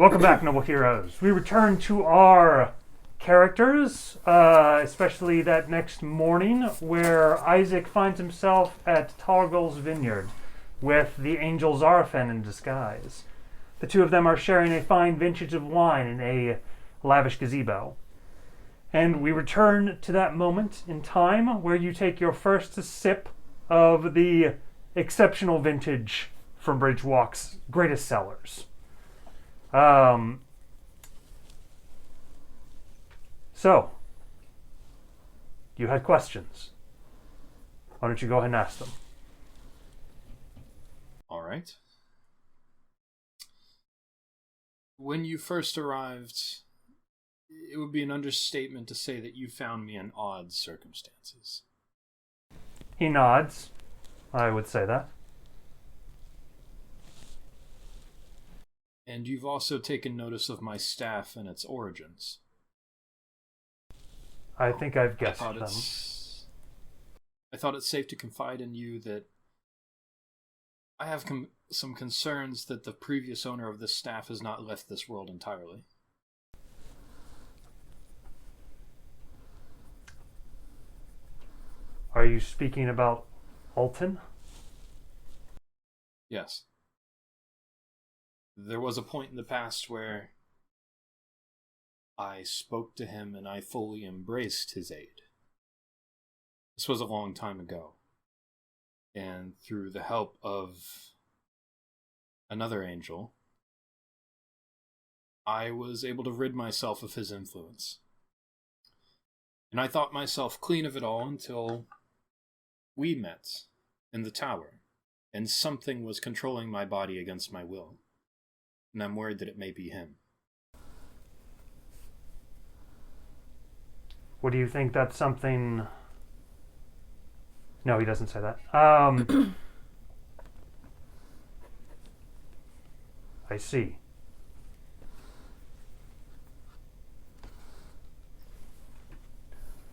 Welcome back, noble heroes. We return to our characters, especially that next morning where Isaac finds himself at Targul's vineyard with the angel Zarafen in disguise. The two of them are sharing a fine vintage of wine in a lavish gazebo. And we return to that moment in time where you take your first sip of the exceptional vintage from Bridgewalk's greatest sellers. So, you had questions. Why don't you go ahead and ask them? All right. When you first arrived, it would be an understatement to say that you found me in odd circumstances. He nods. I would say that. And you've also taken notice of my staff and its origins. I think I've guessed them. I thought it's safe to confide in you that I have some concerns that the previous owner of this staff has not left this world entirely. Are you speaking about Alton? Yes. There was a point in the past where I spoke to him and I fully embraced his aid. This was a long time ago. And through the help of another angel, I was able to rid myself of his influence. And I thought myself clean of it all until we met in the tower, and something was controlling my body against my will. And I'm worried that it may be him. What do you think that's something... No, he doesn't say that. I see.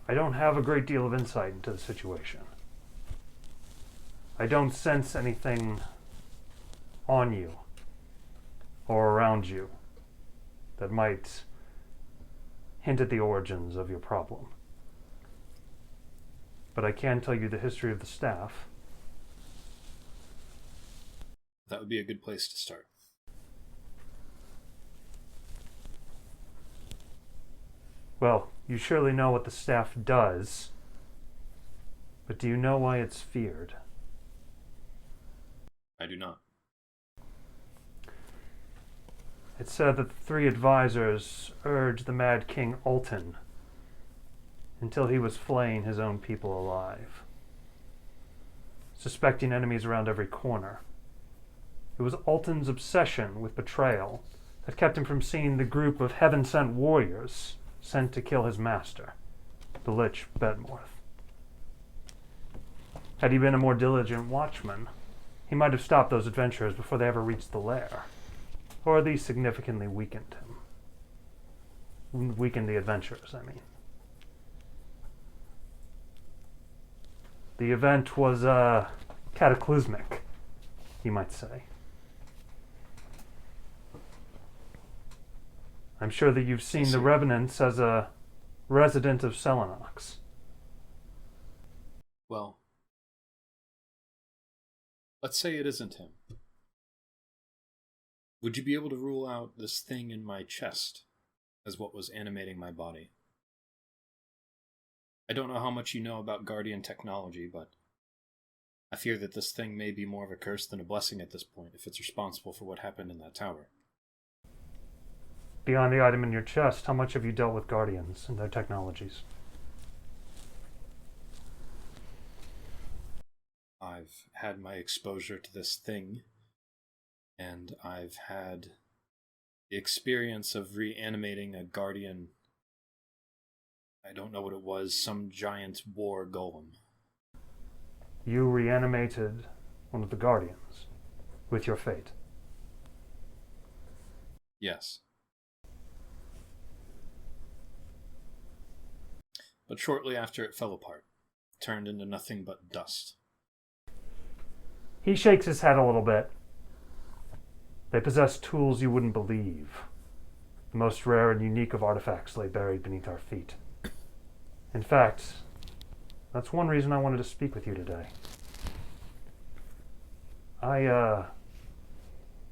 I don't have a great deal of insight into the situation. I don't sense anything on you or around you that might hint at the origins of your problem. But I can tell you the history of the staff. That would be a good place to start. Well, you surely know what the staff does, but do you know why it's feared? I do not. It's said that the three advisors urged the Mad King Alton until he was flaying his own people alive, suspecting enemies around every corner. It was Alton's obsession with betrayal that kept him from seeing the group of heaven-sent warriors sent to kill his master, the Lich Bedmorth. Had he been a more diligent watchman, he might have stopped those adventurers before they ever reached the lair, or at least significantly weakened him. Weakened the adventurers, I mean. The event was cataclysmic, you might say. I'm sure that you've seen the Revenants as a resident of Selenox. Well, let's say it isn't him. Would you be able to rule out this thing in my chest as what was animating my body? I don't know how much you know about Guardian technology, but I fear that this thing may be more of a curse than a blessing at this point if it's responsible for what happened in that tower. Beyond the item in your chest, how much have you dealt with Guardians and their technologies? I've had my exposure to this thing, and I've had the experience of reanimating a Guardian. I don't know what it was, some giant war golem. You reanimated one of the Guardians with your fate. Yes. But shortly after it fell apart, turned into nothing but dust. He shakes his head a little bit. They possess tools you wouldn't believe. The most rare and unique of artifacts lay buried beneath our feet. In fact, that's one reason I wanted to speak with you today. I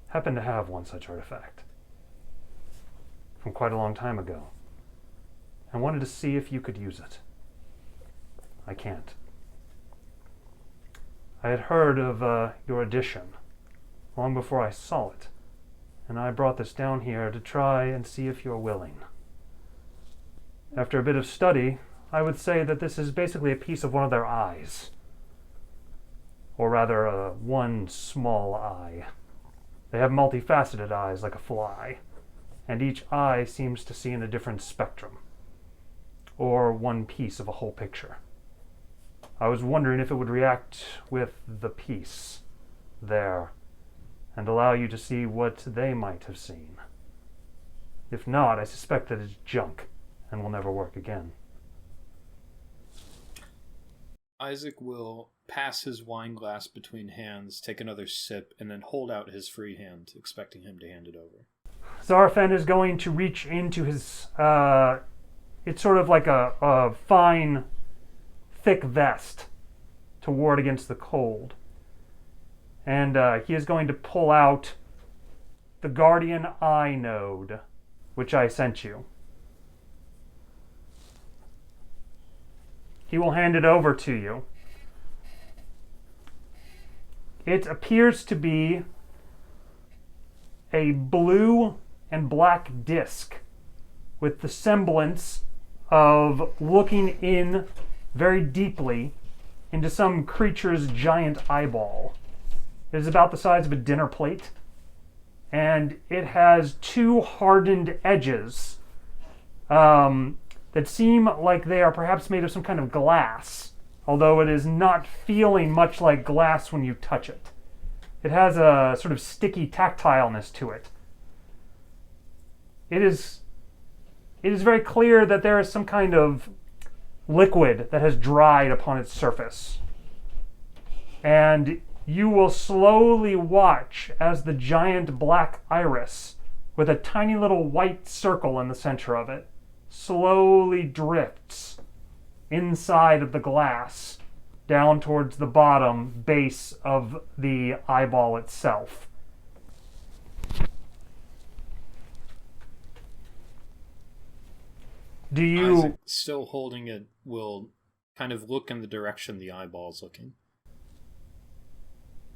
happen to have one such artifact from quite a long time ago. I wanted to see if you could use it. I can't. I had heard of your edition long before I saw it, and I brought this down here to try and see if you're willing. After a bit of study, I would say that this is basically a piece of one of their eyes. Or rather, one small eye. They have multifaceted eyes like a fly, and each eye seems to see in a different spectrum, or one piece of a whole picture. I was wondering if it would react with the piece there, and allow you to see what they might have seen. If not, I suspect that it's junk, and will never work again. Isaac will pass his wine glass between hands, take another sip, and then hold out his free hand, expecting him to hand it over. Zarafen is going to reach into his, it's sort of like a fine, thick vest to ward against the cold. And he is going to pull out the Guardian Eye Node, which I sent you. He will hand it over to you. It appears to be a blue and black disc with the semblance of looking in very deeply into some creature's giant eyeball. It is about the size of a dinner plate, and it has two hardened edges that seem like they are perhaps made of some kind of glass, although it is not feeling much like glass when you touch it. It has a sort of sticky tactileness to it. It is very clear that there is some kind of liquid that has dried upon its surface. And you will slowly watch as the giant black iris, with a tiny little white circle in the center of it, slowly drifts inside of the glass down towards the bottom base of the eyeball itself. Do you... Isaac, still holding it, will kind of look in the direction the eyeball's looking.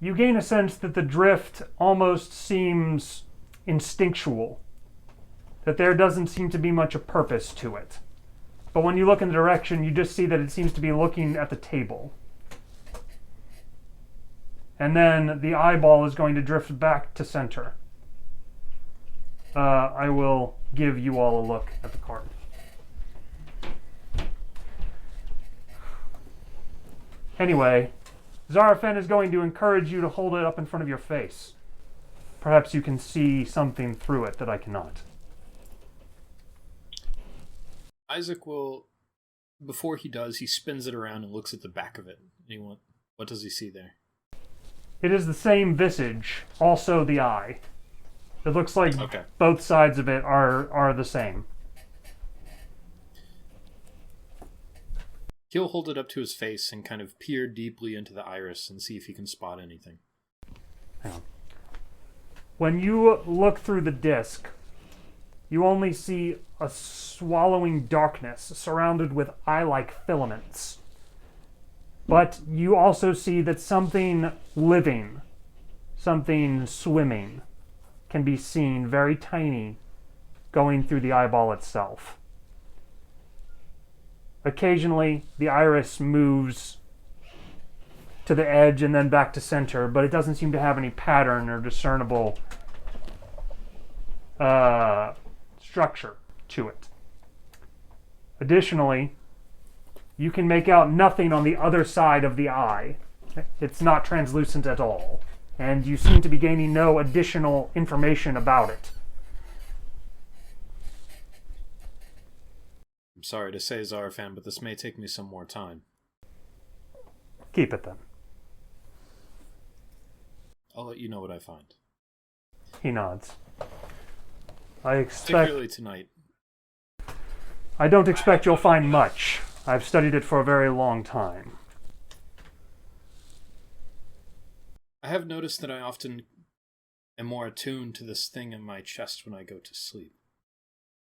You gain a sense that the drift almost seems instinctual, that there doesn't seem to be much a purpose to it. But when you look in the direction, you just see that it seems to be looking at the table. And then the eyeball is going to drift back to center. I will give you all a look at the card. Anyway, Zarafen is going to encourage you to hold it up in front of your face. Perhaps you can see something through it that I cannot. Isaac will, before he does, he spins it around and looks at the back of it. What does he see there? It is the same visage, also the eye. It looks like both sides of it are the same. He'll hold it up to his face and kind of peer deeply into the iris and see if he can spot anything. Hang on. When you look through the disc, you only see a swallowing darkness surrounded with eye-like filaments. But you also see that something living, something swimming, can be seen very tiny going through the eyeball itself. Occasionally, the iris moves to the edge and then back to center, but it doesn't seem to have any pattern or discernible structure to it. Additionally, you can make out nothing on the other side of the eye. It's not translucent at all, and you seem to be gaining no additional information about it. I'm sorry to say, Zarafen, but this may take me some more time. Keep it then. I'll let you know what I find. He nods. Particularly tonight. I don't expect you'll find much. I've studied it for a very long time. I have noticed that I often am more attuned to this thing in my chest when I go to sleep.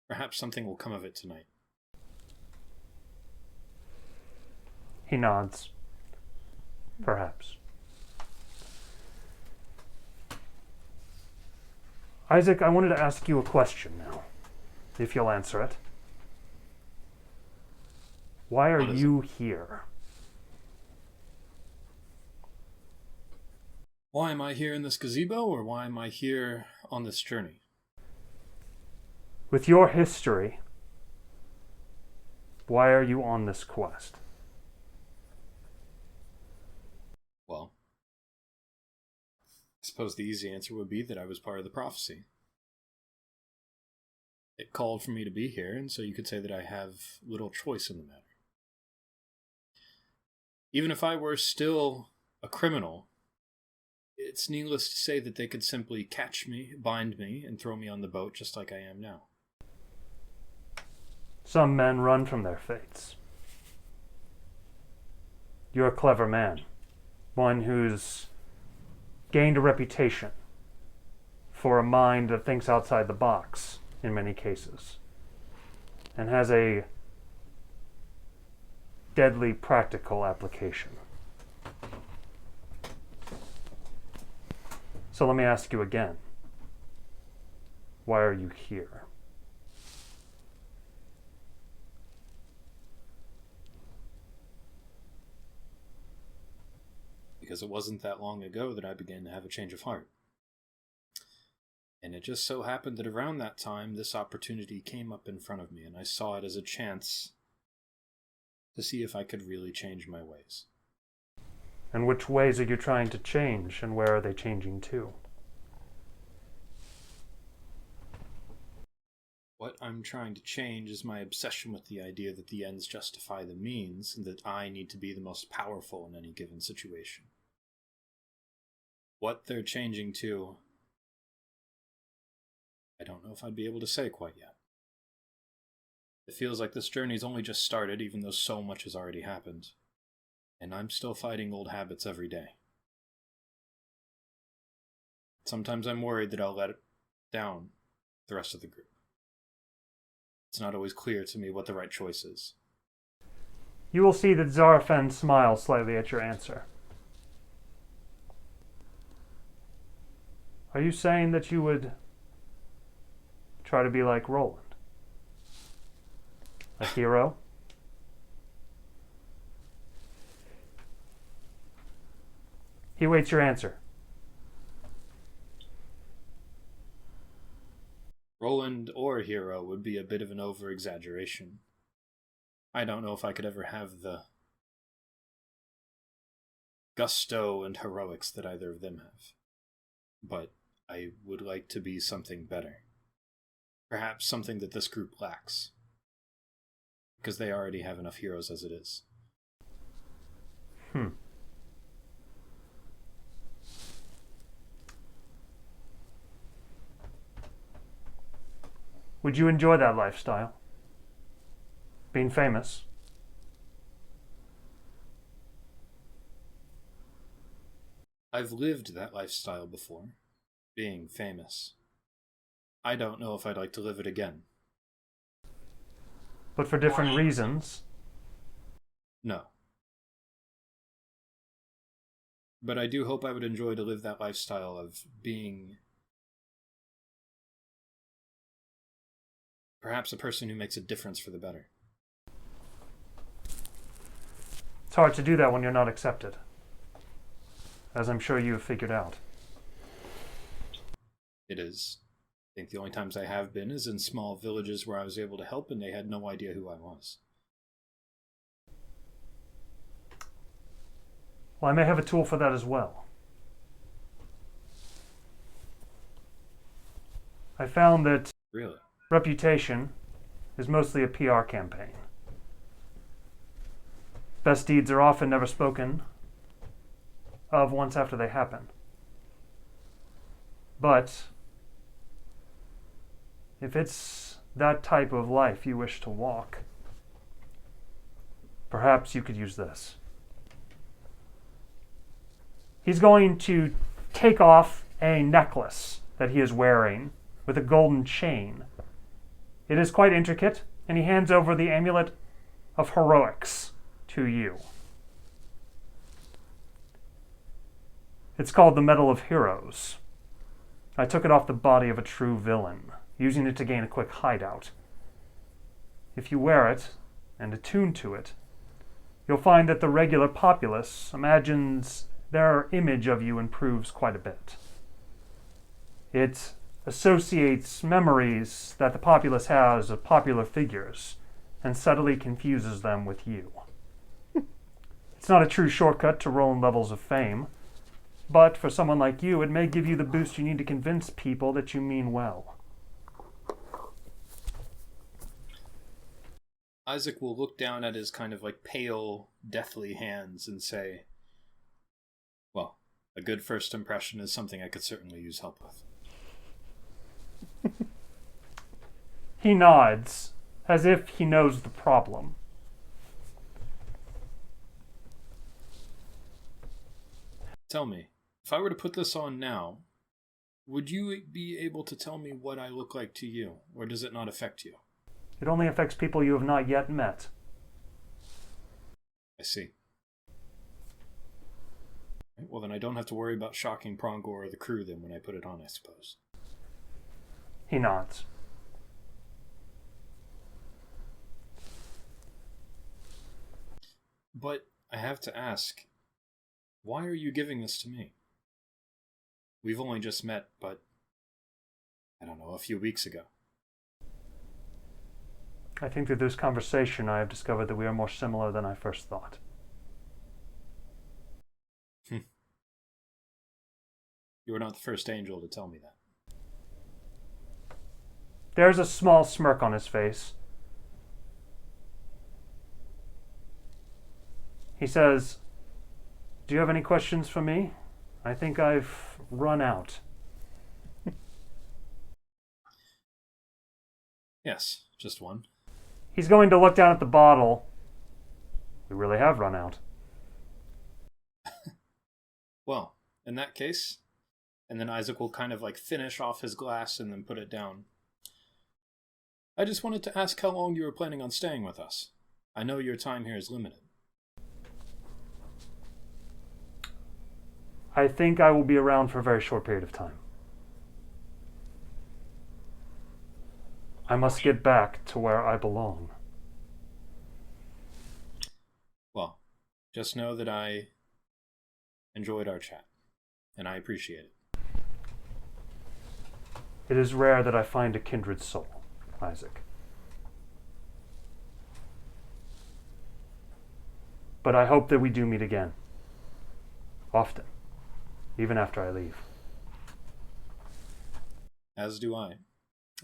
Perhaps something will come of it tonight. He nods. Perhaps. Isaac, I wanted to ask you a question now, if you'll answer it. Why are you here? Why am I here in this gazebo, or why am I here on this journey? With your history, why are you on this quest? Well, I suppose the easy answer would be that I was part of the prophecy. It called for me to be here, and so you could say that I have little choice in the matter. Even if I were still a criminal, it's needless to say that they could simply catch me, bind me, and throw me on the boat just like I am now. Some men run from their fates. You're a clever man. One who's gained a reputation for a mind that thinks outside the box in many cases, and has a deadly practical application. So let me ask you again. Why are you here? Because it wasn't that long ago that I began to have a change of heart. And it just so happened that around that time, this opportunity came up in front of me, and I saw it as a chance to see if I could really change my ways. And which ways are you trying to change, and where are they changing to? What I'm trying to change is my obsession with the idea that the ends justify the means, and that I need to be the most powerful in any given situation. What they're changing to, I don't know if I'd be able to say quite yet. It feels like this journey's only just started, even though so much has already happened. And I'm still fighting old habits every day. Sometimes I'm worried that I'll let down the rest of the group. It's not always clear to me what the right choice is. You will see that Zarafen smiles slightly at your answer. Are you saying that you would try to be like Roland? A hero? He waits your answer. Roland or hero would be a bit of an over-exaggeration. I don't know if I could ever have the gusto and heroics that either of them have. But I would like to be something better. Perhaps something that this group lacks. Because they already have enough heroes as it is. Would you enjoy that lifestyle? Being famous? I've lived that lifestyle before, being famous. I don't know if I'd like to live it again. But for different reasons? No. But I do hope I would enjoy to live that lifestyle of being perhaps a person who makes a difference for the better. It's hard to do that when you're not accepted, as I'm sure you've figured out. It is. I think the only times I have been is in small villages where I was able to help and they had no idea who I was. Well, I may have a tool for that as well. I found that Really? reputation is mostly a PR campaign. Best deeds are often never spoken of once after they happen. But If it's that type of life you wish to walk, perhaps you could use this. He's going to take off a necklace that he is wearing with a golden chain. It is quite intricate, and he hands over the amulet of heroics to you. It's called the Medal of Heroes. I took it off the body of a true villain, using it to gain a quick hideout. If you wear it and attune to it, you'll find that the regular populace imagines their image of you improves quite a bit. It associates memories that the populace has of popular figures and subtly confuses them with you. It's not a true shortcut to rolling levels of fame, but for someone like you, it may give you the boost you need to convince people that you mean well. Isaac will look down at his kind of like pale, deathly hands and say, well, a good first impression is something I could certainly use help with. He nods, as if he knows the problem. Tell me, if I were to put this on now, would you be able to tell me what I look like to you, or does it not affect you? It only affects people you have not yet met. I see. Right, well, then I don't have to worry about shocking Prongor or the crew then when I put it on, I suppose. He nods. But I have to ask, why are you giving this to me? We've only just met, but, I don't know, a few weeks ago. I think through this conversation I have discovered that we are more similar than I first thought. You were not the first angel to tell me that. There's a small smirk on his face. He says, "Do you have any questions for me? I think I've run out." Yes, just one. He's going to look down at the bottle. We really have run out. Well, in that case, and then Isaac will kind of like finish off his glass and then put it down. I just wanted to ask how long you were planning on staying with us. I know your time here is limited. I think I will be around for a very short period of time. I must get back to where I belong. Well, just know that I enjoyed our chat, and I appreciate it. It is rare that I find a kindred soul, Isaac. But I hope that we do meet again. Often. Even after I leave. As do I.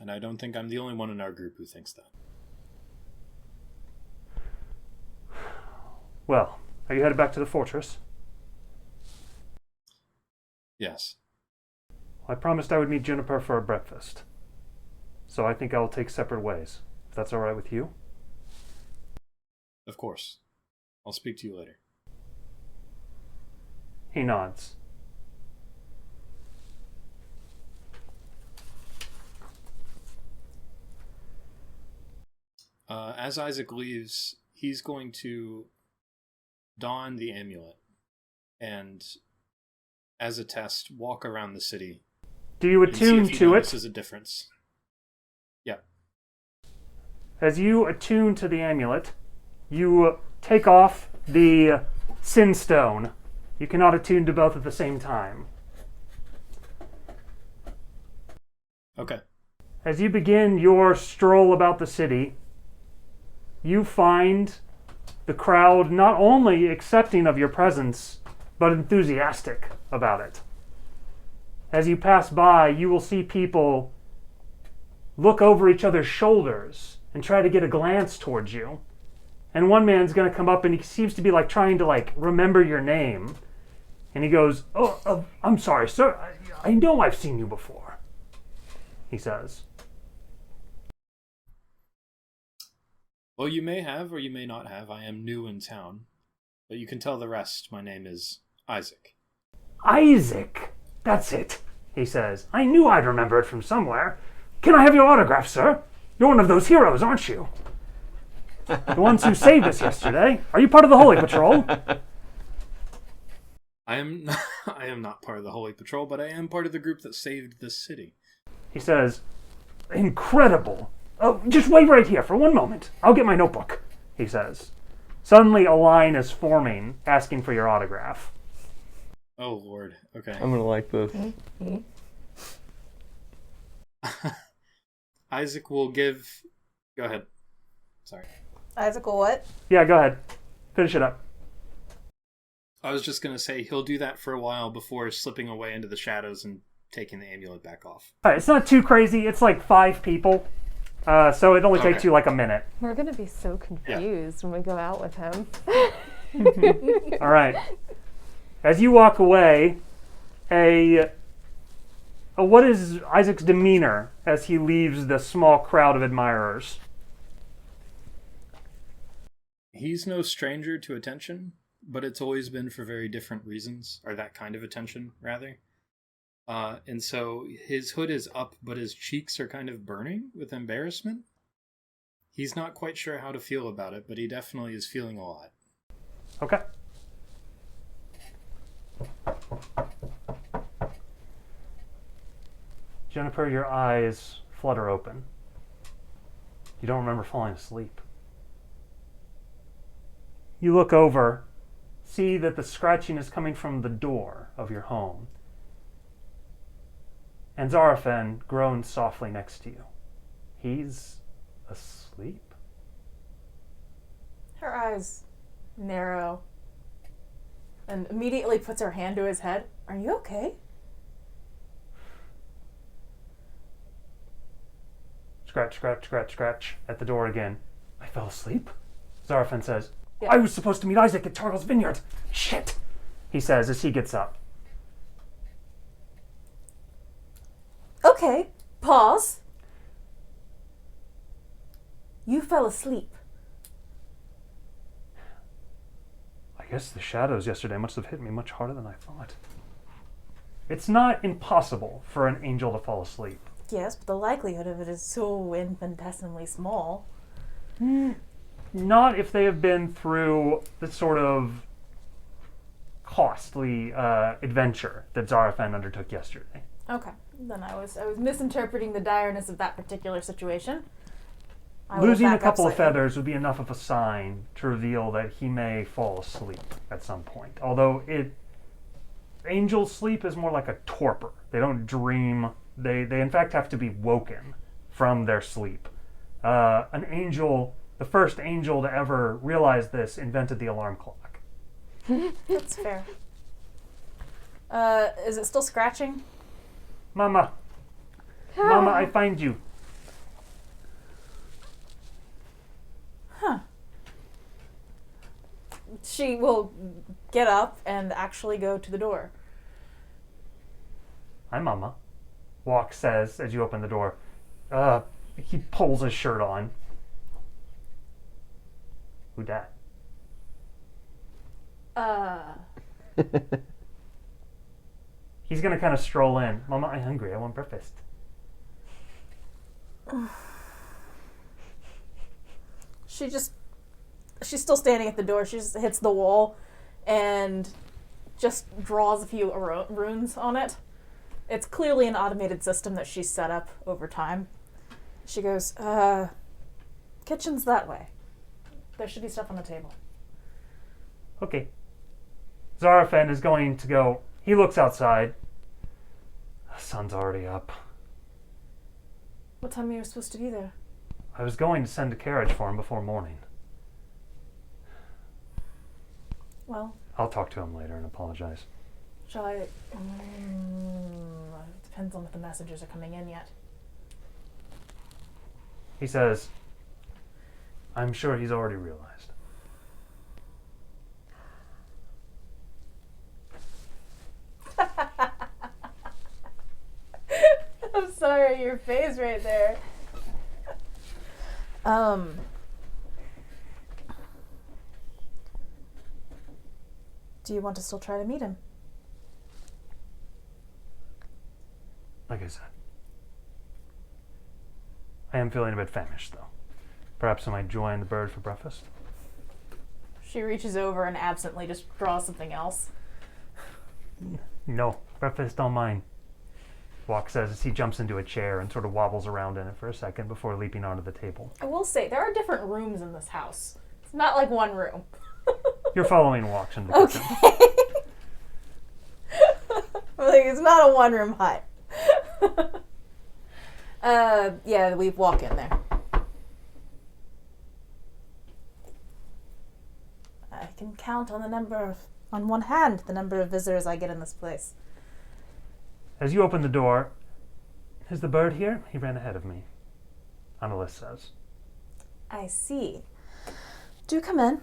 And I don't think I'm the only one in our group who thinks that. Well, are you headed back to the fortress? Yes. I promised I would meet Juniper for a breakfast. So I think I will take separate ways. If that's all right with you? Of course. I'll speak to you later. He nods. As Isaac leaves, he's going to don the amulet and, as a test, walk around the city. Do you attune to it? This is a difference. Yeah. As you attune to the amulet, you take off the sin stone. You cannot attune to both at the same time. Okay. As you begin your stroll about the city, you find the crowd not only accepting of your presence, but enthusiastic about it. As you pass by, you will see people look over each other's shoulders and try to get a glance towards you. And one man's going to come up and he seems to be like trying to like remember your name. And he goes, I'm sorry, sir. I know I've seen you before, he says. Well, you may have or you may not have. I am new in town. But you can tell the rest. My name is Isaac. Isaac! That's it, he says. I knew I'd remember it from somewhere. Can I have your autograph, sir? You're one of those heroes, aren't you? The ones who saved us yesterday. Are you part of the Holy Patrol? I am not part of the Holy Patrol, but I am part of the group that saved this city. He says, incredible. Oh, just wait right here for one moment. I'll get my notebook, he says. Suddenly a line is forming, asking for your autograph. Oh, Lord. Okay. I'm gonna like this. Isaac will give... Go ahead. Sorry. Isaac will what? Yeah, go ahead. Finish it up. I was just going to say he'll do that for a while before slipping away into the shadows and taking the amulet back off. All right, it's not too crazy. It's like 5 people. So it only takes you like a minute. We're going to be so confused when we go out with him. All right. As you walk away, what is Isaac's demeanor as he leaves the small crowd of admirers? He's no stranger to attention, but it's always been for very different reasons, or that kind of attention, rather. And so his hood is up, but his cheeks are kind of burning with embarrassment. He's not quite sure how to feel about it, but he definitely is feeling a lot. Okay. Juniper, your eyes flutter open. You don't remember falling asleep. You look over, see that the scratching is coming from the door of your home. And Zarafen groans softly next to you. He's asleep? Her eyes narrow and immediately puts her hand to his head. Are you okay? Scratch, scratch, scratch, scratch at the door again. I fell asleep? Zarafen says, Yeah. I was supposed to meet Isaac at Targle's Vineyard. Shit, he says as he gets up. Okay, pause. You fell asleep. I guess the shadows yesterday must have hit me much harder than I thought. It's not impossible for an angel to fall asleep. Yes, but the likelihood of it is so infinitesimally small. Not if they have been through the sort of costly adventure that Zarafen undertook yesterday. Okay, then I was misinterpreting the direness of that particular situation. I will Losing a back up couple of slightly. feathers would be enough of a sign to reveal that he may fall asleep at some point. Although angels sleep is more like a torpor. They don't dream. They in fact have to be woken from their sleep. An angel, the first angel to ever realize this, invented the alarm clock. That's fair. Is it still scratching? Mama, Mama, I find you. Huh. She will get up and actually go to the door. Hi, Mama. Walk says as you open the door. He pulls his shirt on. Who dat? He's gonna kind of stroll in. Mama, I'm hungry. I want breakfast. She's still standing at the door. She just hits the wall and just draws a few runes on it. It's clearly an automated system that she's set up over time. She goes, kitchen's that way. There should be stuff on the table. Okay. Zarafen is going to go. He looks outside. The sun's already up. What time are you supposed to be there? I was going to send a carriage for him before morning. Well, I'll talk to him later and apologize. shall I? Depends on if the messages are coming in yet. He says, I'm sure he's already realized. I'm sorry, your face right there. Do you want to still try to meet him? Like I said, I am feeling a bit famished, though. Perhaps I might join the bird for breakfast. She reaches over and absently just draws something else. No, breakfast all mine. Walk says as he jumps into a chair and sort of wobbles around in it for a second before leaping onto the table. I will say, there are different rooms in this house. It's not like one room. You're following Walks into the Okay. kitchen. Like, it's not a one-room hut. Yeah, we walk in there. I can count on one hand, the number of visitors I get in this place. As you open the door, is the bird here? He ran ahead of me. Annalise says. I see. Do come in.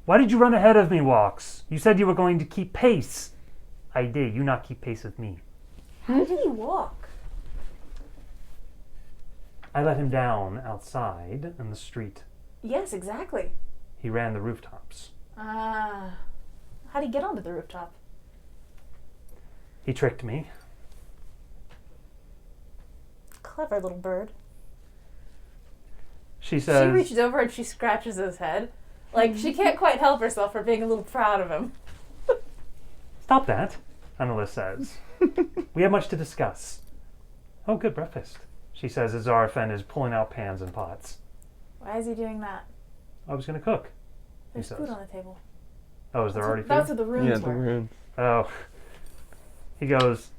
Why did you run ahead of me, Walks? You said you were going to keep pace. I did. You not keep pace with me. How did he walk? I let him down outside in the street. Yes, exactly. He ran the rooftops. How'd he get onto the rooftop? He tricked me. Clever little bird. She says... She reaches over and she scratches his head. Like, she can't quite help herself for being a little proud of him. Stop that, Annalise says. We have much to discuss. Oh, good breakfast, she says as Zarafen is pulling out pans and pots. Why is he doing that? I was going to cook, he There's says. food on the table. Oh, is there already food? That's what the rooms Yeah, the were. room. Oh. He goes,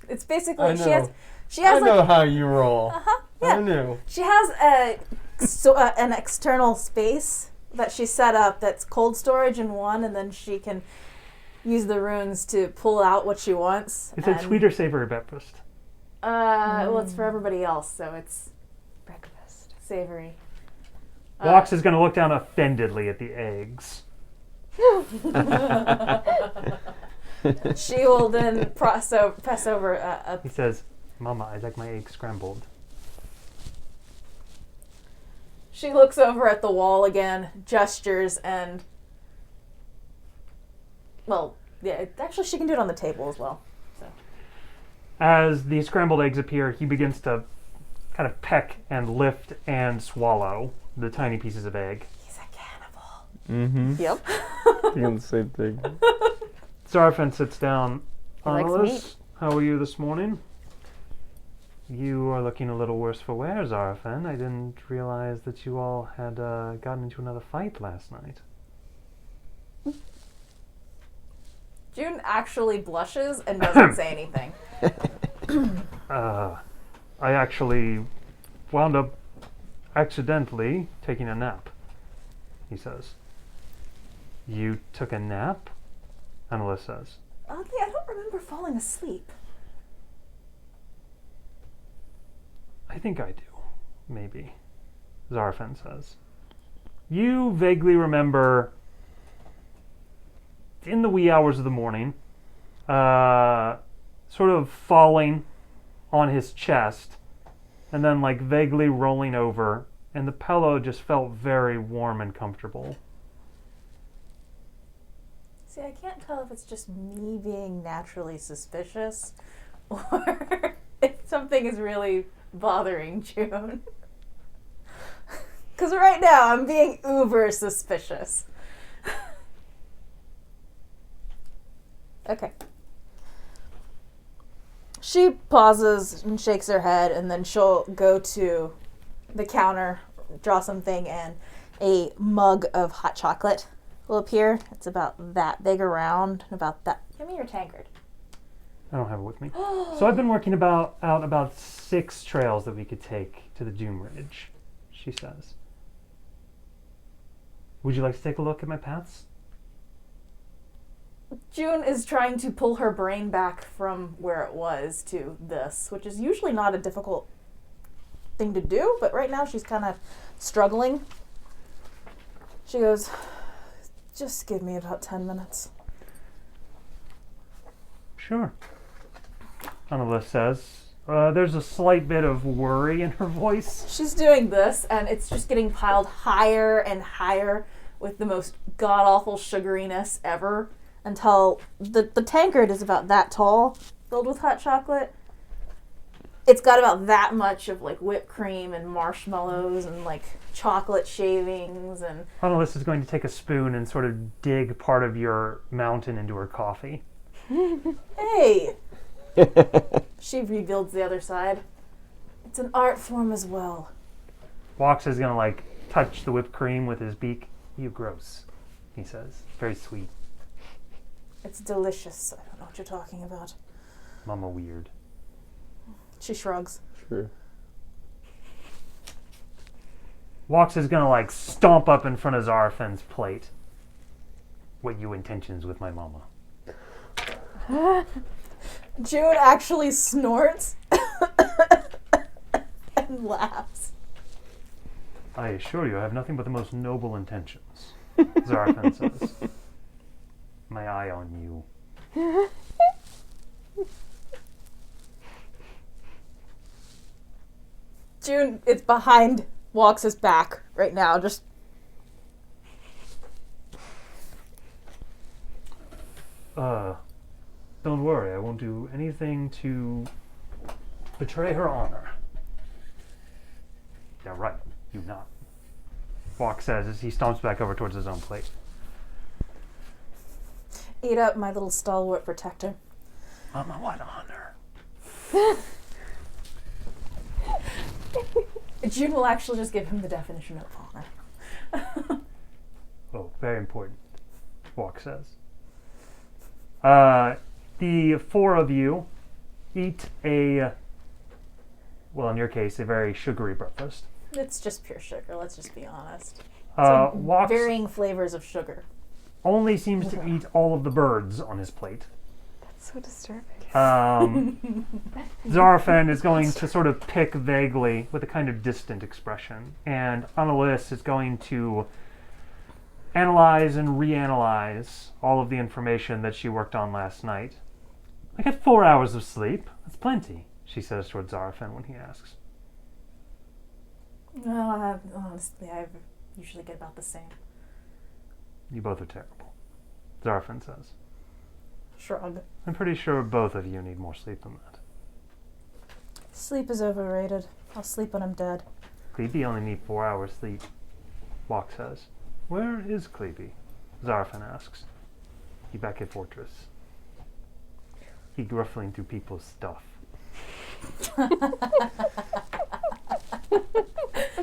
It's basically I know. she has I know like how you roll. yeah. I knew. She has an external space that she set up that's cold storage in one, and then she can use the runes to pull out what she wants. is it sweet or savory breakfast? Well, it's for everybody else, so it's Breakfast. savory. Walks is going to look down offendedly at the eggs. She will then pass over a He says, Mama, I like my eggs scrambled. She looks over at the wall again, gestures, and... Well, yeah, actually she can do it on the table as well. So. As the scrambled eggs appear, he begins to kind of peck and lift and swallow the tiny pieces of egg. He's a cannibal. Mm-hmm. Yep. Thinking the same thing. Zarafen sits down. He likes Annalise, meat. how are you this morning? You are looking a little worse for wear, Zarafen. I didn't realize that you all had gotten into another fight last night. June actually blushes and doesn't say anything. I actually wound up accidentally taking a nap, he says. You took a nap? Annalise says. Oddly, I don't remember falling asleep. I think I do, maybe, Zarafen says. You vaguely remember, in the wee hours of the morning, sort of falling on his chest, and then like vaguely rolling over, and the pillow just felt very warm and comfortable. See, I can't tell if it's just me being naturally suspicious or if something is really bothering June. Because right now I'm being uber suspicious. Okay. She pauses and shakes her head, and then she'll go to the counter, draw something, and a mug of hot chocolate will appear. It's about that big around, about that. Give me your tankard. I don't have it with me. So I've been working out about 6 trails that we could take to the Doom Ridge, she says. Would you like to take a look at my paths? June is trying to pull her brain back from where it was to this, which is usually not a difficult thing to do, but right now she's kind of struggling. She goes, just give me about 10 minutes. Sure, Annalise says. There's a slight bit of worry in her voice. She's doing this, and it's just getting piled higher and higher with the most god-awful sugariness ever until the tankard is about that tall, filled with hot chocolate. It's got about that much of like whipped cream and marshmallows and like chocolate shavings and... Analyst is going to take a spoon and sort of dig part of your mountain into her coffee. Hey! She rebuilds the other side. It's an art form as well. Walks is going to like touch the whipped cream with his beak. You gross, he says. Very sweet. It's delicious. I don't know what you're talking about. Mama weird. She shrugs. Sure. Walks is going to like stomp up in front of Zarafen's plate. What you intentions with my mama? June actually snorts and laughs. I assure you I have nothing but the most noble intentions, Zarafen says. My eye on you. June is behind Walks' back right now, just... Don't worry, I won't do anything to betray her honor. Yeah, right, you not. Walk says as he stomps back over towards his own plate. Eat up, my little stalwart protector. Mama, what honor? June will actually just give him the definition of honor. Oh, very important, Walk says. The four of you eat well, in your case, a very sugary breakfast. It's just pure sugar, let's just be honest. Walks Varying flavors of sugar. only seems to eat all of the birds on his plate. So disturbing. Zarafen is going to sort of pick vaguely with a kind of distant expression, and Annalise is going to analyze and reanalyze all of the information that she worked on last night. I got 4 hours of sleep. That's plenty, she says towards Zarafen when he asks. Well, honestly, I usually get about the same. You both are terrible, Zarafen says. Shrug. I'm pretty sure both of you need more sleep than that. Sleep is overrated. I'll sleep when I'm dead. Cleeby only need 4 hours sleep, Walk says. Where is Cleeby? Zarafen asks. He back at Fortress. He gruffling through people's stuff. I'm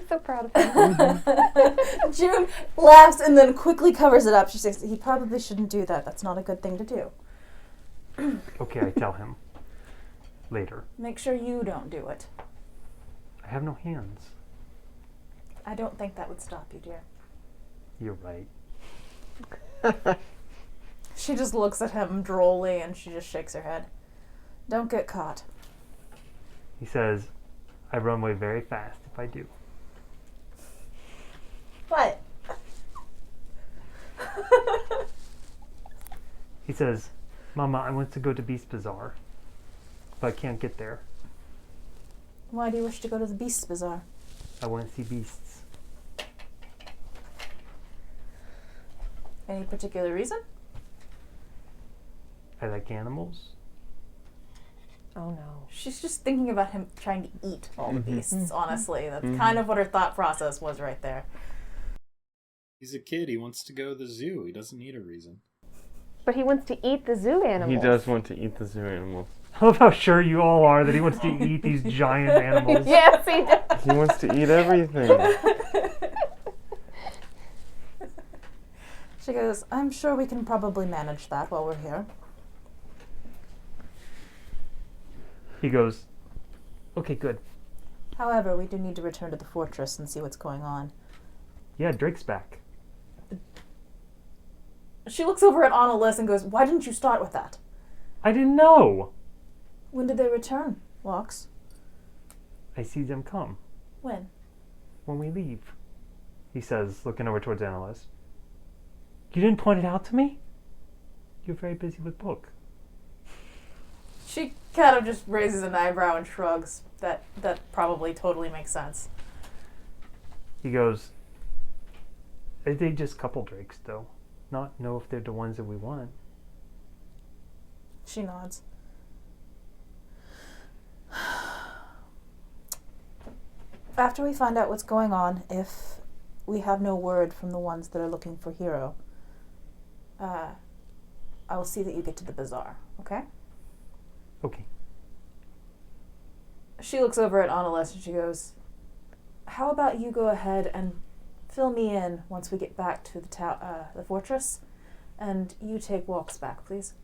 so proud of him. June laughs and then quickly covers it up. She says, he probably shouldn't do that. That's not a good thing to do. Okay, I tell him. Later. Make sure you don't do it. I have no hands. I don't think that would stop you, dear. You're right. She just looks at him drolly and she just shakes her head. Don't get caught. He says, I run away very fast if I do. What? He says, Mama, I want to go to Beast Bazaar, but I can't get there. Why do you wish to go to the Beast Bazaar? I want to see beasts. Any particular reason? I like animals. Oh no. She's just thinking about him trying to eat all the beasts, honestly. That's kind of what her thought process was right there. He's a kid. He wants to go to the zoo. He doesn't need a reason. But he wants to eat the zoo animals. He does want to eat the zoo animals. I love how sure you all are that he wants to eat these giant animals. Yes, he does. He wants to eat everything. She goes, I'm sure we can probably manage that while we're here. He goes, okay, good. However, we do need to return to the fortress and see what's going on. Yeah, Drake's back. She looks over at Annalise and goes, why didn't you start with that? I didn't know. When did they return, Walks? I see them come When? when we leave, he says, looking over towards Annalise. You didn't point it out to me? You're very busy with book. She kind of just raises an eyebrow and shrugs. That probably totally makes sense. He goes, They just couple drakes, though. Not know if they're the ones that we want. She nods. After we find out what's going on, if we have no word from the ones that are looking for Hero, I will see that you get to the bazaar, okay? Okay. She looks over at Annalise and she goes, how about you go ahead and fill me in once we get back to the fortress, and you take walks back, please.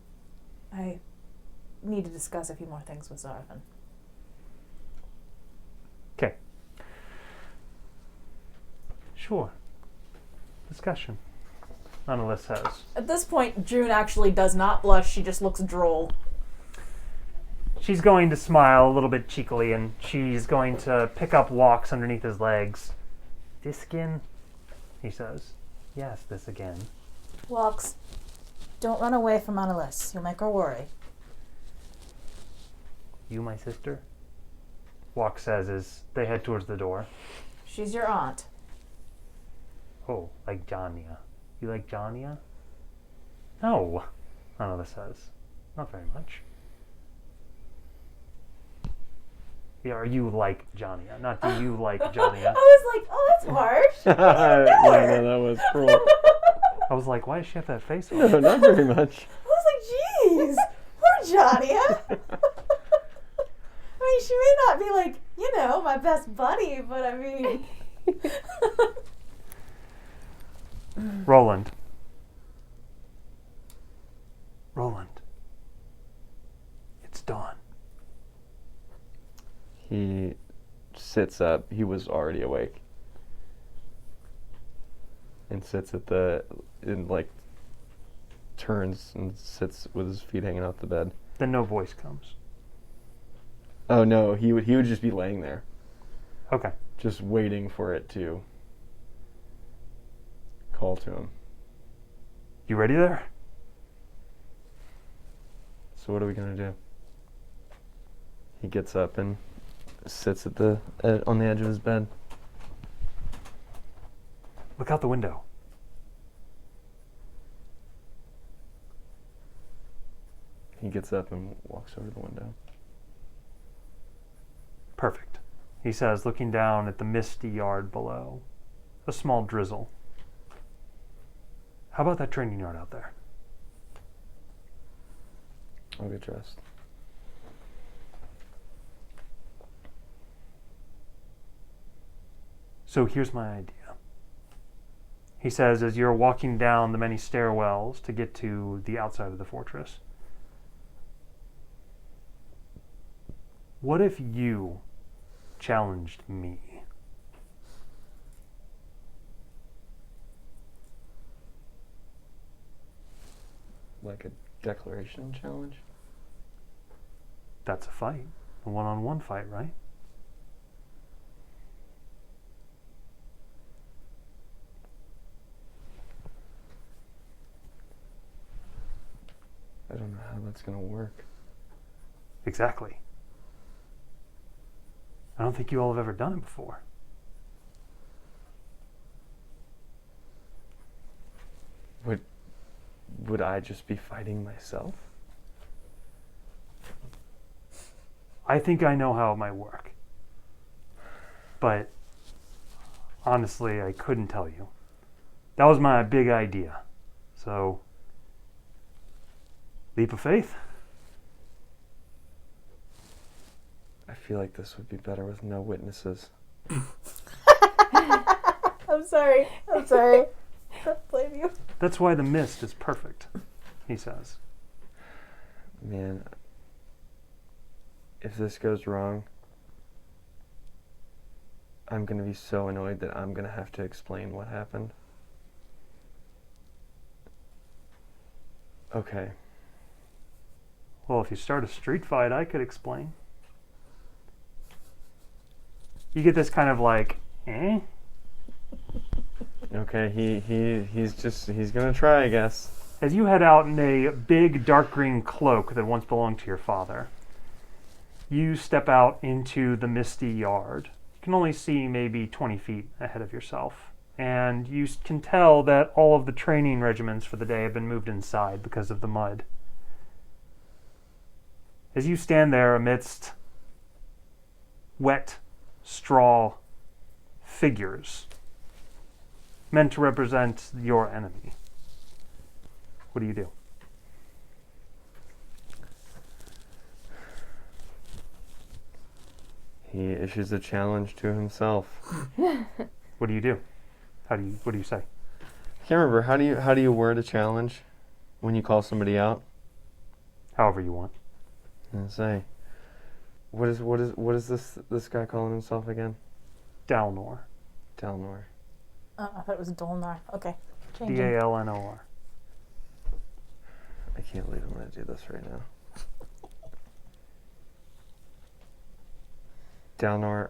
I need to discuss a few more things with Zarafen. Okay. Sure. Discussion. Annalise says. At this point, June actually does not blush. She just looks droll. She's going to smile a little bit cheekily, and she's going to pick up Walks underneath his legs. This again? He says. Yes, this again. Walks, don't run away from Annalise. You'll make her worry. You my sister? Walks says as they head towards the door. She's your aunt. Oh, like Jania. You like Jania? No, Annalise says. Not very much. Yeah, are you like Jania? Not do you like Jania? I was like, oh, that's harsh. Yeah, that was cruel. I was like, why does she have that face on? No, not very much. I was like, jeez, poor Jania. I mean, she may not be like, you know, my best buddy, but I mean... Roland. It's dawn. He sits up. He was already awake. And sits turns and sits with his feet hanging off the bed. Then no voice comes. Oh no, he would just be laying there, Okay. just waiting for it to call to him. You ready there? So what are we gonna do? He gets up and sits on the edge of his bed. Look out the window. He gets up and walks over to the window. Perfect, he says, looking down at the misty yard below. A small drizzle. How about that training yard out there? I'll get dressed. So here's my idea. He says as you're walking down the many stairwells to get to the outside of the fortress. What if you challenged me? Like a declaration challenge? That's a fight. A one-on-one fight, right? I don't know how that's gonna work. Exactly. I don't think you all have ever done it before. Would I just be fighting myself? I think I know how it might work. But honestly, I couldn't tell you. That was my big idea. So, leap of faith? I feel like this would be better with no witnesses. I'm sorry. I blame you. That's why the mist is perfect, he says. Man, if this goes wrong, I'm gonna be so annoyed that I'm gonna have to explain what happened. Okay. Well, if you start a street fight, I could explain. You get this kind of like, eh? Okay, he's gonna try, I guess. As you head out in a big dark green cloak that once belonged to your father, you step out into the misty yard. You can only see maybe 20 feet ahead of yourself. and you can tell that all of the training regiments for the day have been moved inside because of the mud. As you stand there amidst wet straw figures meant to represent your enemy, what do you do? He issues a challenge to himself. What do you do? What do you say? I can't remember. How do you word a challenge when you call somebody out? However you want. And say, what is this guy calling himself again? Dalnor. Dalnor. I thought it was Dolnar. Okay. Changing. Dalnor. I can't believe I'm going to do this right now. Dalnor,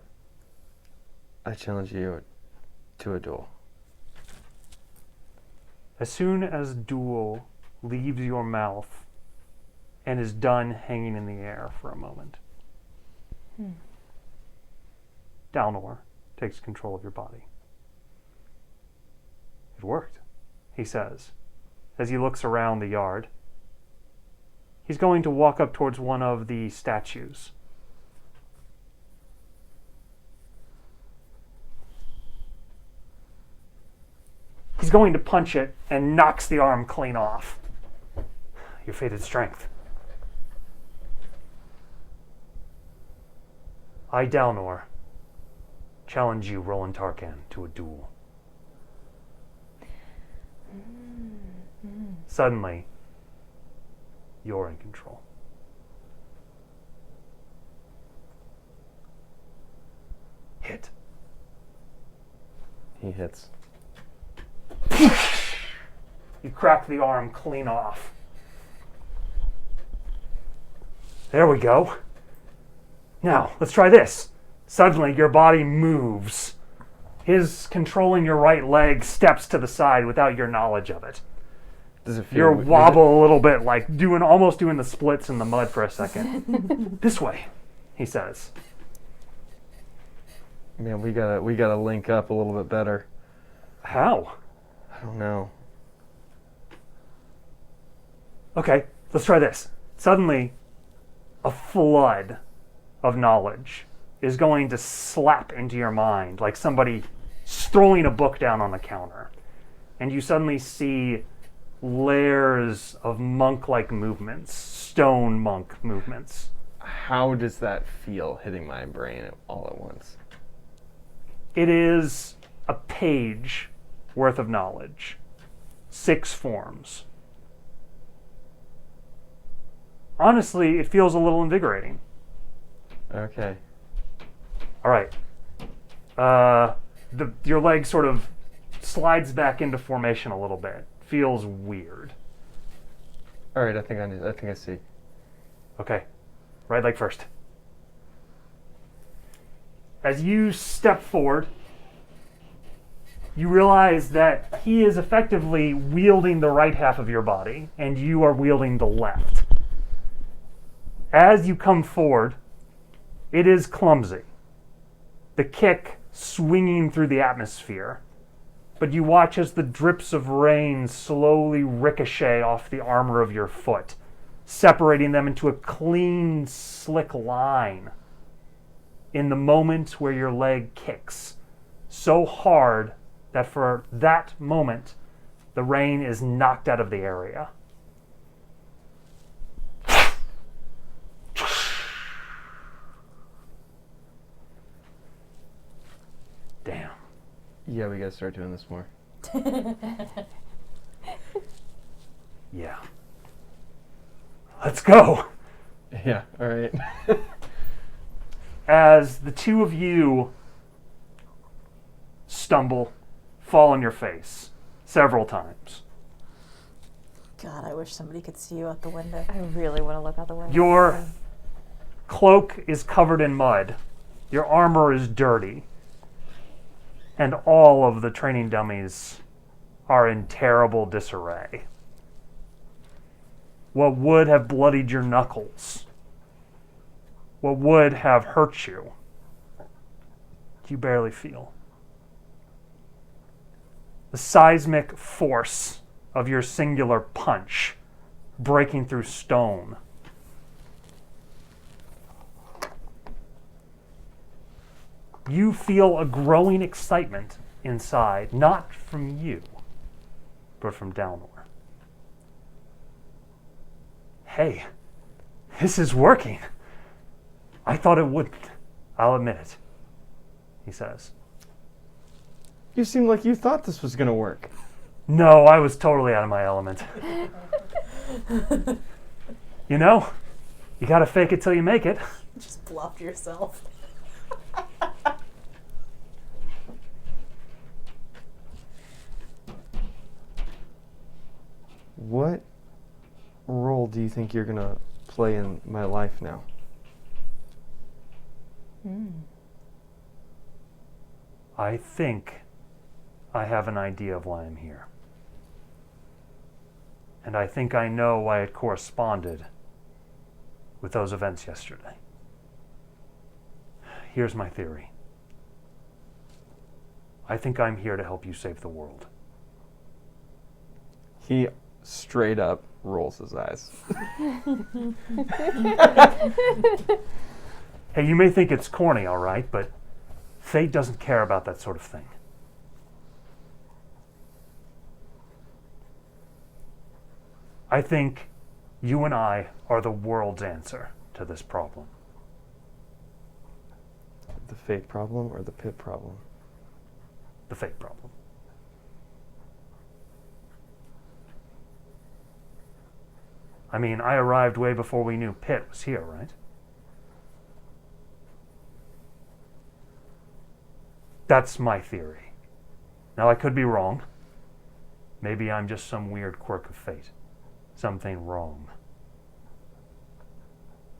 I challenge you to a duel. As soon as duel leaves your mouth and is done hanging in the air for a moment, Dalnor takes control of your body. It worked, he says, as he looks around the yard. He's going to walk up towards one of the statues. He's going to punch it and knocks the arm clean off. Your fated strength. I, Dalnor, challenge you, Roland Tarkan, to a duel. Suddenly, you're in control. Hit. He hits. You crack the arm clean off. There we go. Now, let's try this. Suddenly, your body moves. His controlling your right leg steps to the side without your knowledge of it. Does it feel You wobble a little bit, like almost doing the splits in the mud for a second. This way, he says. Man, we gotta link up a little bit better. How? I don't know. Okay, let's try this. Suddenly, a flood of knowledge is going to slap into your mind, like somebody throwing a book down on the counter. And you suddenly see layers of monk-like movements, stone monk movements. How does that feel hitting my brain all at once? It is a page worth of knowledge. 6 forms. Honestly, it feels a little invigorating. Okay. All right. Your leg sort of slides back into formation a little bit. Feels weird. All right, I think I see. Okay. Right leg first. As you step forward, you realize that he is effectively wielding the right half of your body, and you are wielding the left. As you come forward, it is clumsy. The kick swinging through the atmosphere. But you watch as the drips of rain slowly ricochet off the armor of your foot, separating them into a clean, slick line in the moment where your leg kicks so hard that for that moment, the rain is knocked out of the area. Damn. Yeah, we gotta start doing this more. Yeah. Let's go. Yeah, all right. As the two of you stumble, fall on your face several times. God, I wish somebody could see you out the window. I really want to look out the window. Your cloak is covered in mud. Your armor is dirty. And all of the training dummies are in terrible disarray. What would have bloodied your knuckles, what would have hurt you, you barely feel. the seismic force of your singular punch breaking through stone. You feel a growing excitement inside, not from you, but from Dalnor. Hey, this is working. I thought it wouldn't. I'll admit it, he says. You seem like you thought this was going to work. No, I was totally out of my element. You know, you gotta fake it till you make it. Just bluffed yourself. What role do you think you're going to play in my life now? I think I have an idea of why I'm here. And I think I know why it corresponded with those events yesterday. Here's my theory. I think I'm here to help you save the world. He straight up rolls his eyes. Hey, you may think it's corny, all right, but fate doesn't care about that sort of thing. I think you and I are the world's answer to this problem. The fate problem or the pit problem? The fate problem. I mean, I arrived way before we knew Pitt was here, right? That's my theory. Now, I could be wrong. Maybe I'm just some weird quirk of fate. Something wrong.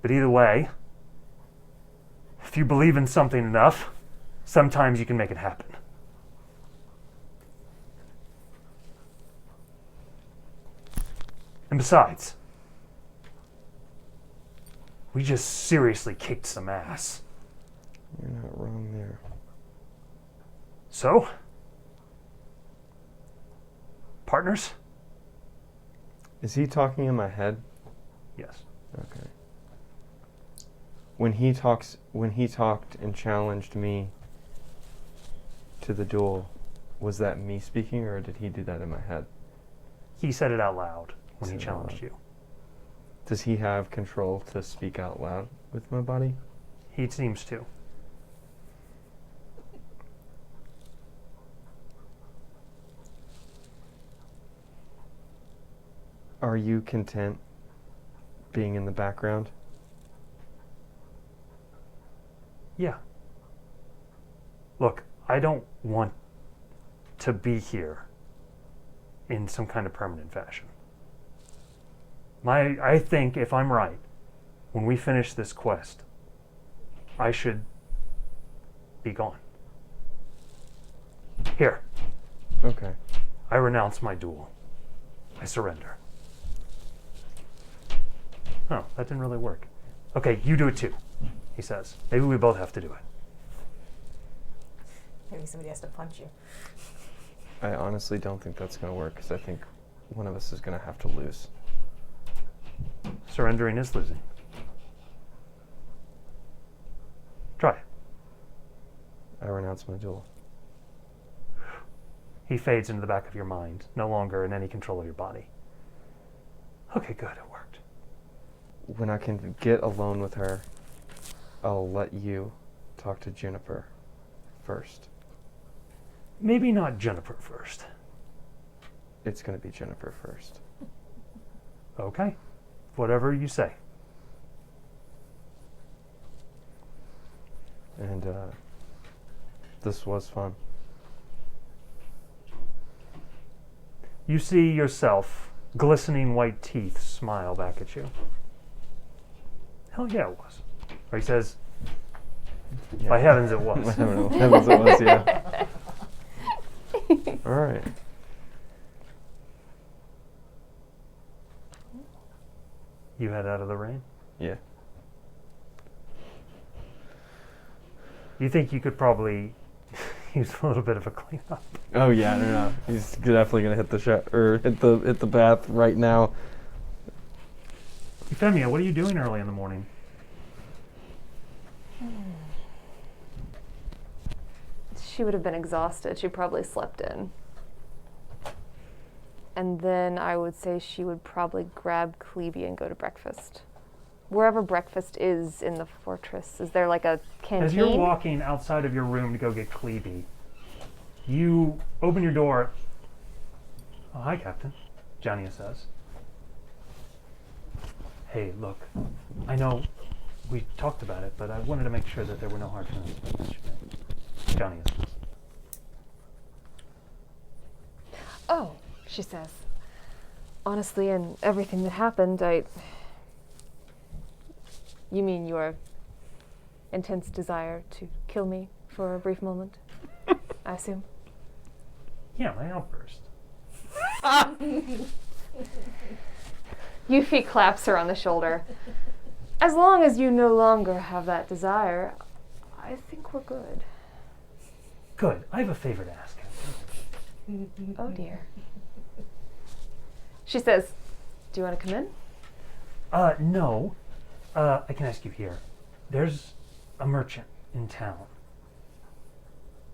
But either way, if you believe in something enough, sometimes you can make it happen. And besides, we just seriously kicked some ass. You're not wrong there. So, partners? Is he talking in my head? Yes. Okay. When he talked and challenged me to the duel, was that me speaking or did he do that in my head? He said it out loud when he Said it out challenged loud. you. Does he have control to speak out loud with my body? He seems to. Are you content being in the background? Yeah. Look, I don't want to be here in some kind of permanent fashion. I think, if I'm right, when we finish this quest, I should be gone. Here, Okay. I renounce my duel. I surrender. Oh, that didn't really work. Okay, you do it too, he says. Maybe we both have to do it. Maybe somebody has to punch you. I honestly don't think that's going to work because I think one of us is going to have to lose. Surrendering is losing. Try it. I renounce my duel. He fades into the back of your mind, no longer in any control of your body. Okay, good, it worked. When I can get alone with her, I'll let you talk to Juniper first. Maybe not Juniper first. It's going to be Juniper first. Okay, whatever you say. And this was fun. You see yourself, glistening white teeth, smile back at you. Hell yeah, it was. Or he says, Yeah. by heavens it was. By heavens it was, yeah. All right. You head out of the rain? Yeah. You think you could probably use a little bit of a cleanup. Oh yeah, no. He's definitely gonna hit the hit the bath right now. Euphemia, what are you doing early in the morning? She would have been exhausted. She probably slept in. And then I would say she would probably grab Cleby and go to breakfast. Wherever breakfast is in the fortress. Is there like a canteen? As you're walking outside of your room to go get Cleby, you open your door. Oh, hi, Captain, Johnny says. Hey, look, I know we talked about it, but I wanted to make sure that there were no hard feelings. Johnny says. Oh, she says. Honestly, in everything that happened, You mean your intense desire to kill me for a brief moment, I assume? Yeah, my outburst. Yuffie claps her on the shoulder. As long as you no longer have that desire, I think we're good. Good. I have a favor to ask. Oh dear. She says, do you want to come in? No. I can ask you here. There's a merchant in town.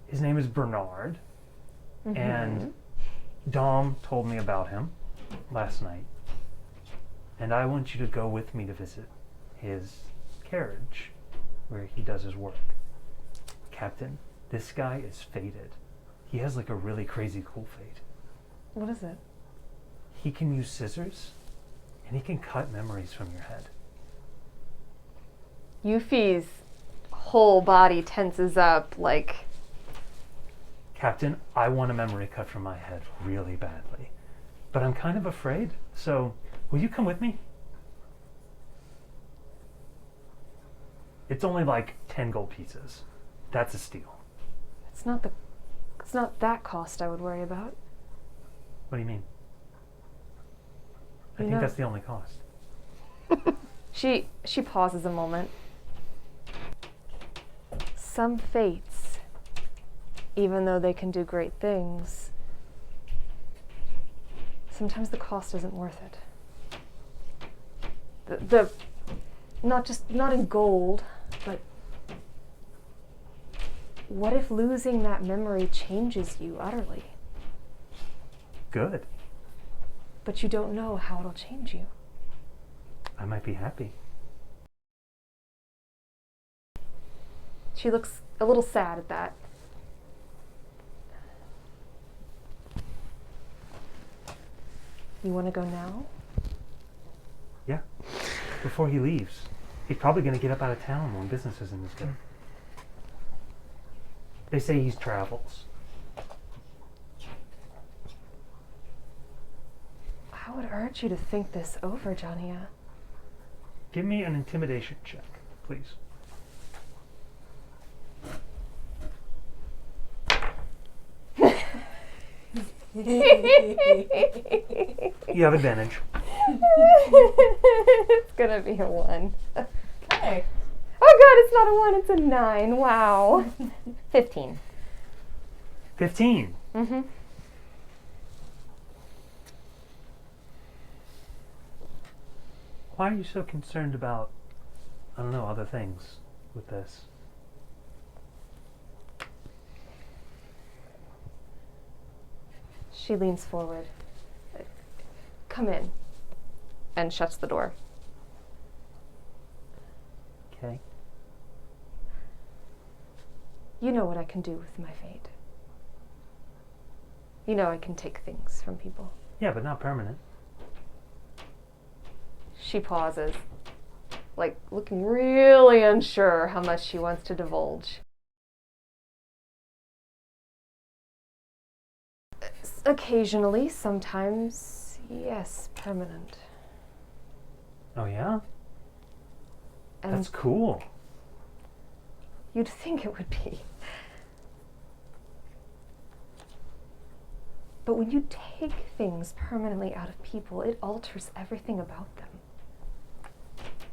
His name is Bernard, and Dom told me about him last night. And I want you to go with me to visit his carriage where he does his work. Captain, this guy is fated. He has like a really crazy cool fate. What is it? He can use scissors, and he can cut memories from your head. Yuffie's whole body tenses up like... Captain, I want a memory cut from my head really badly. But I'm kind of afraid, so will you come with me? It's only like 10 gold pieces. That's a steal. It's not that cost I would worry about. What do you mean? I You think know- that's the only cost. She pauses a moment. Some fates, even though they can do great things, sometimes the cost isn't worth it. The not in gold, but what if losing that memory changes you utterly? Good. But you don't know how it'll change you. I might be happy. She looks a little sad at that. You want to go now? Yeah. Before he leaves. He's probably going to get up out of town when business isn't as good. They say he travels. I would urge you to think this over, Johnny. Give me an intimidation check, please. You have advantage. It's gonna be a 1. Hey. Oh god, it's not a 1, it's a 9. Wow. 15. 15. Mm-hmm. Why are you so concerned about, I don't know, other things with this? She leans forward. Come in. And shuts the door. Okay. You know what I can do with my fate. You know I can take things from people. Yeah, but not permanent. She pauses, like looking really unsure how much she wants to divulge. Occasionally, sometimes, yes, permanent. Oh yeah? And That's cool. you'd think it would be. But when you take things permanently out of people, it alters everything about them.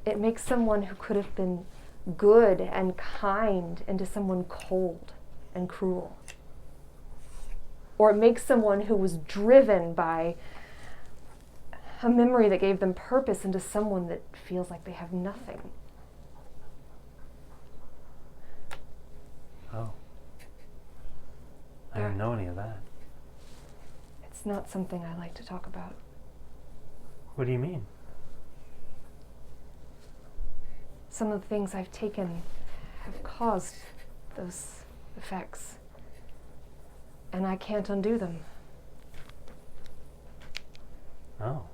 It makes someone who could have been good and kind into someone cold and cruel. Or it makes someone who was driven by a memory that gave them purpose into someone that feels like they have nothing. Oh. I didn't know any of that. It's not something I like to talk about. What do you mean? Some of the things I've taken have caused those effects, and I can't undo them. Oh.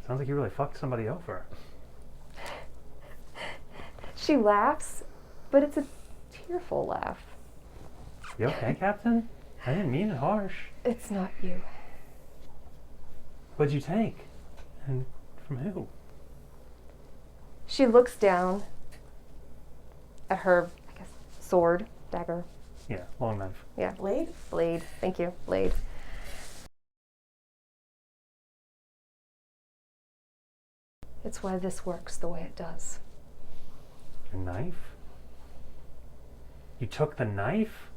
Sounds like you really fucked somebody over. She laughs, but it's a tearful laugh. You okay, Captain? I didn't mean it harsh. It's not you. What'd you take? And from who? She looks down at her, I guess, sword, dagger. Yeah, long knife. Yeah. Blade? Blade. Thank you. Blade. It's why this works the way it does. Your knife? You took the knife?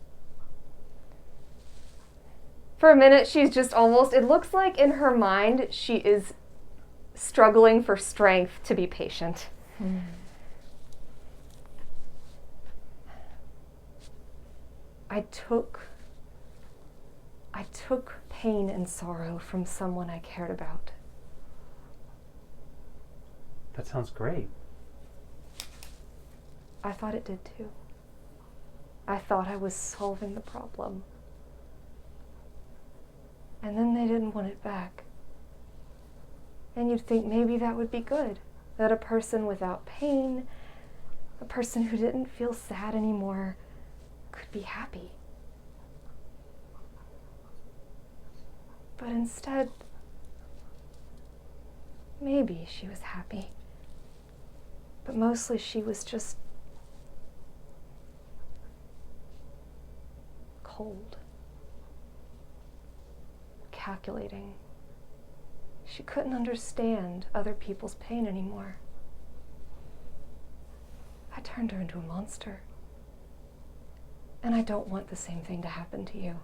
For a minute, she's just almost, it looks like in her mind, she is struggling for strength to be patient. I took pain and sorrow from someone I cared about. That sounds great. I thought it did too. I thought I was solving the problem. And then they didn't want it back. And you'd think maybe that would be good. That a person without pain, a person who didn't feel sad anymore, could be happy. But instead, maybe she was happy. But mostly she was just cold. Calculating. She couldn't understand other people's pain anymore. I turned her into a monster. And I don't want the same thing to happen to you.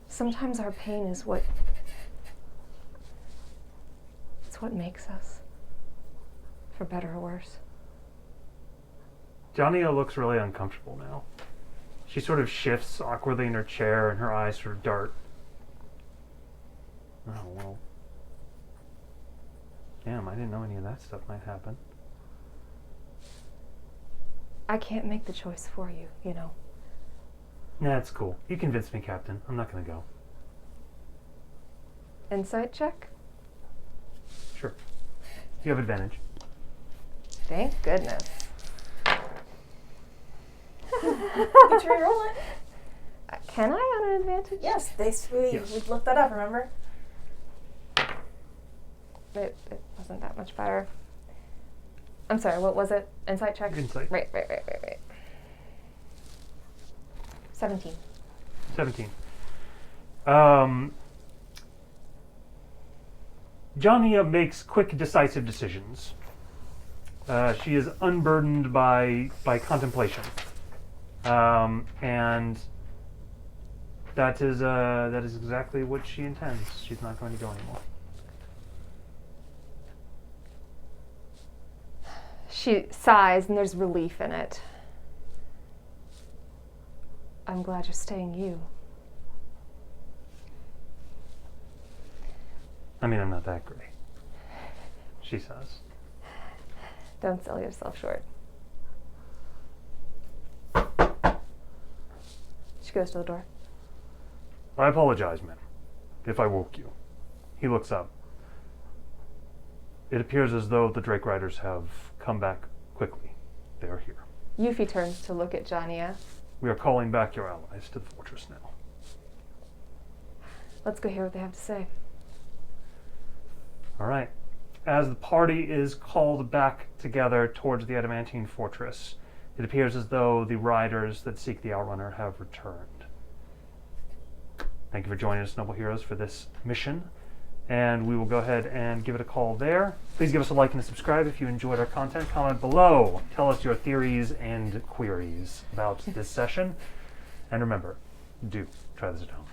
Sometimes our pain is it's what makes us, for better or worse. Johnny looks really uncomfortable now. She sort of shifts awkwardly in her chair and her eyes sort of dart. Oh, well. Damn, I didn't know any of that stuff might happen. I can't make the choice for you, you know. Nah, it's cool. You convinced me, Captain. I'm not gonna go. Insight check? Sure. You have advantage. Thank goodness. You can re-roll it. Can I on an advantage? Yes, we looked that up, remember? It wasn't that much better. I'm sorry, what was it? Insight check? Insight. Right. 17. 17. Johnny makes quick, decisive decisions. She is unburdened by contemplation. And that is exactly what she intends. She's not going to go anymore. She sighs and there's relief in it. I'm glad you're staying, you. I mean, I'm not that great, she says. Don't sell yourself short. She goes to the door. I apologize, ma'am, if I woke you. He looks up. It appears as though the Drake Riders have come back quickly. They are here. Yuffie turns to look at Jania. We are calling back your allies to the fortress now. Let's go hear what they have to say. All right. As the party is called back together towards the adamantine fortress, it appears as though the riders that seek the Outrunner have returned. Thank you for joining us, noble heroes, for this mission, and we will go ahead and give it a call there. Please give us a like and a subscribe if you enjoyed our content. Comment below. Tell us your theories and queries about this session. And remember, do try this at home.